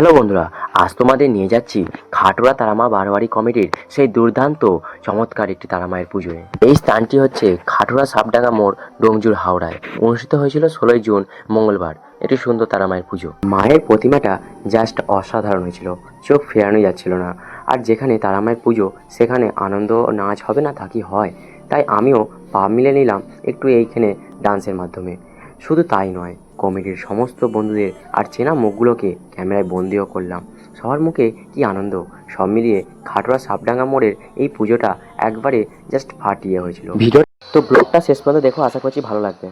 Hello বন্ধুরা, আজ তোমাদের নিয়ে যাচ্ছি খাটোরা তারামা বারোয়ারি কমিটির সেই দুর্দান্ত চমৎকার একটি তারামায়ের পুজোয়। এই স্থানটি হচ্ছে খাটোরা সাপডাঙ্গা মোড়, ডোমজুর, হাওড়ায়। অনুষ্ঠিত হয়েছিল 16ই জুন মঙ্গলবার। একটি সুন্দর তারামায়ের পুজো। মায়ের প্রতিমাটা জাস্ট অসাধারণ হয়েছিল, চোখ ফেরানো যাচ্ছিল না। আর যেখানে তারামায়ের পুজো সেখানে আনন্দ নাচ হবে না তা কি হয়? তাই আমিও পা মিলে নিলাম একটু এইখানে ডান্সের মাধ্যমে। শুধু তাই নয়, কমিটির সমস্ত বন্ধুদের আর চেনা মুখগুলোকে ক্যামেরায় বন্দিও করলাম। সবার মুখে কি আনন্দ! সব মিলিয়ে খাটোয়া সাপডাঙ্গা মোড়ের এই পুজোটা একবারে জাস্ট ফাটিয়ে হয়েছিল। ভিডিও তো ব্লগটা শেষ পর্যন্ত দেখো, আশা করছি ভালো লাগবে।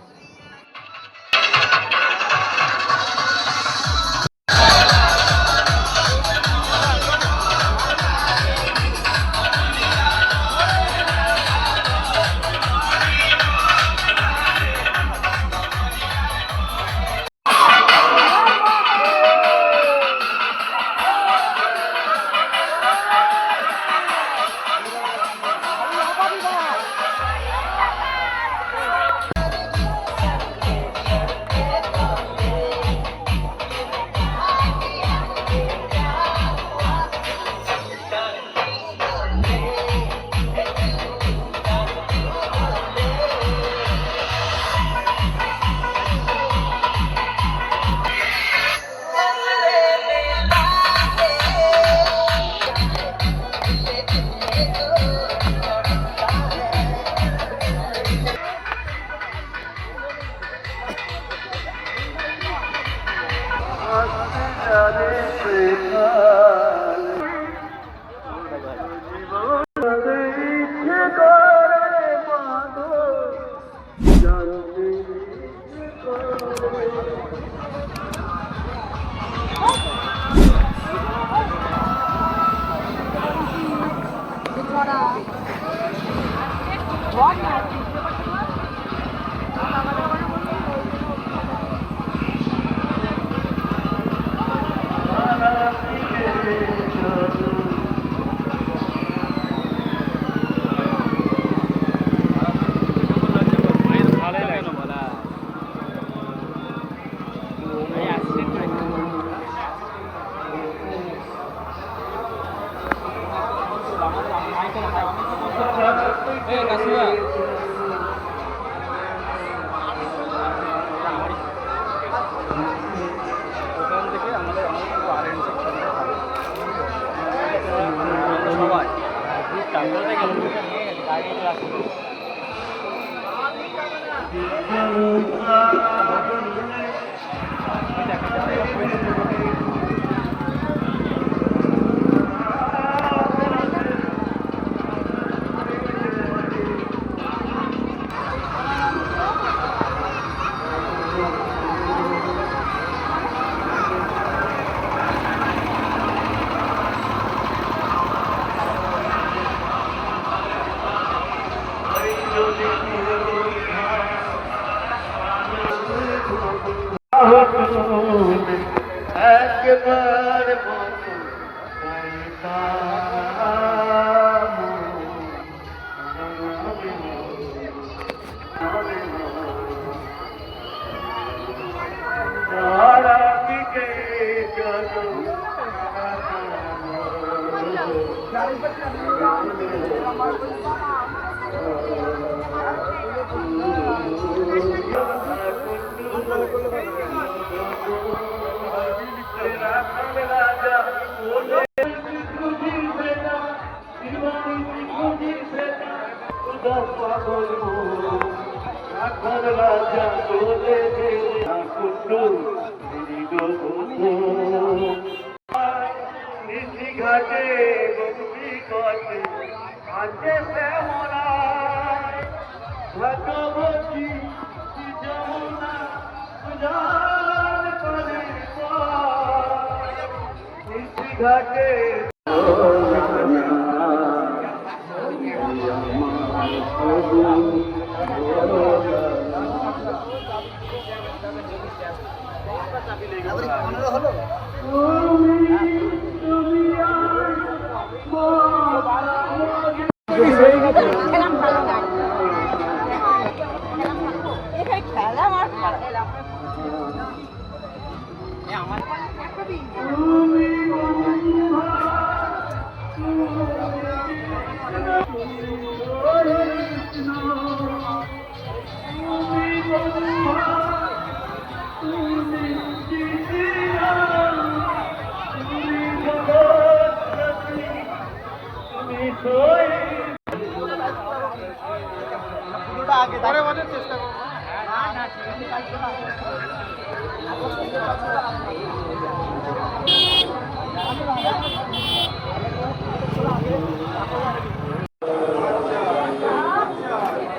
খেলা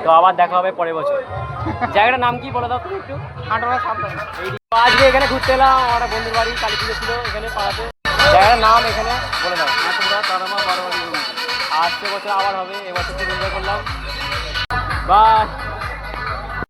তো আবার দেখা হবে পরের বছর। জায়গাটার নাম কি বলে দাও তুমি একটু? খাটোরা সাবধান। আজকে এখানে ঘুরতে এলাম, আমার একটা বন্ধুর বাড়ি, কালী পুজো ছিল এখানে পাড়াতে। জায়গাটার নাম এখানে বলে দাও। খাটোরা তারামা বারোয়ারি। আসছে বছর আবার হবে, এবছর খুব এনজয় করলাম। বাই।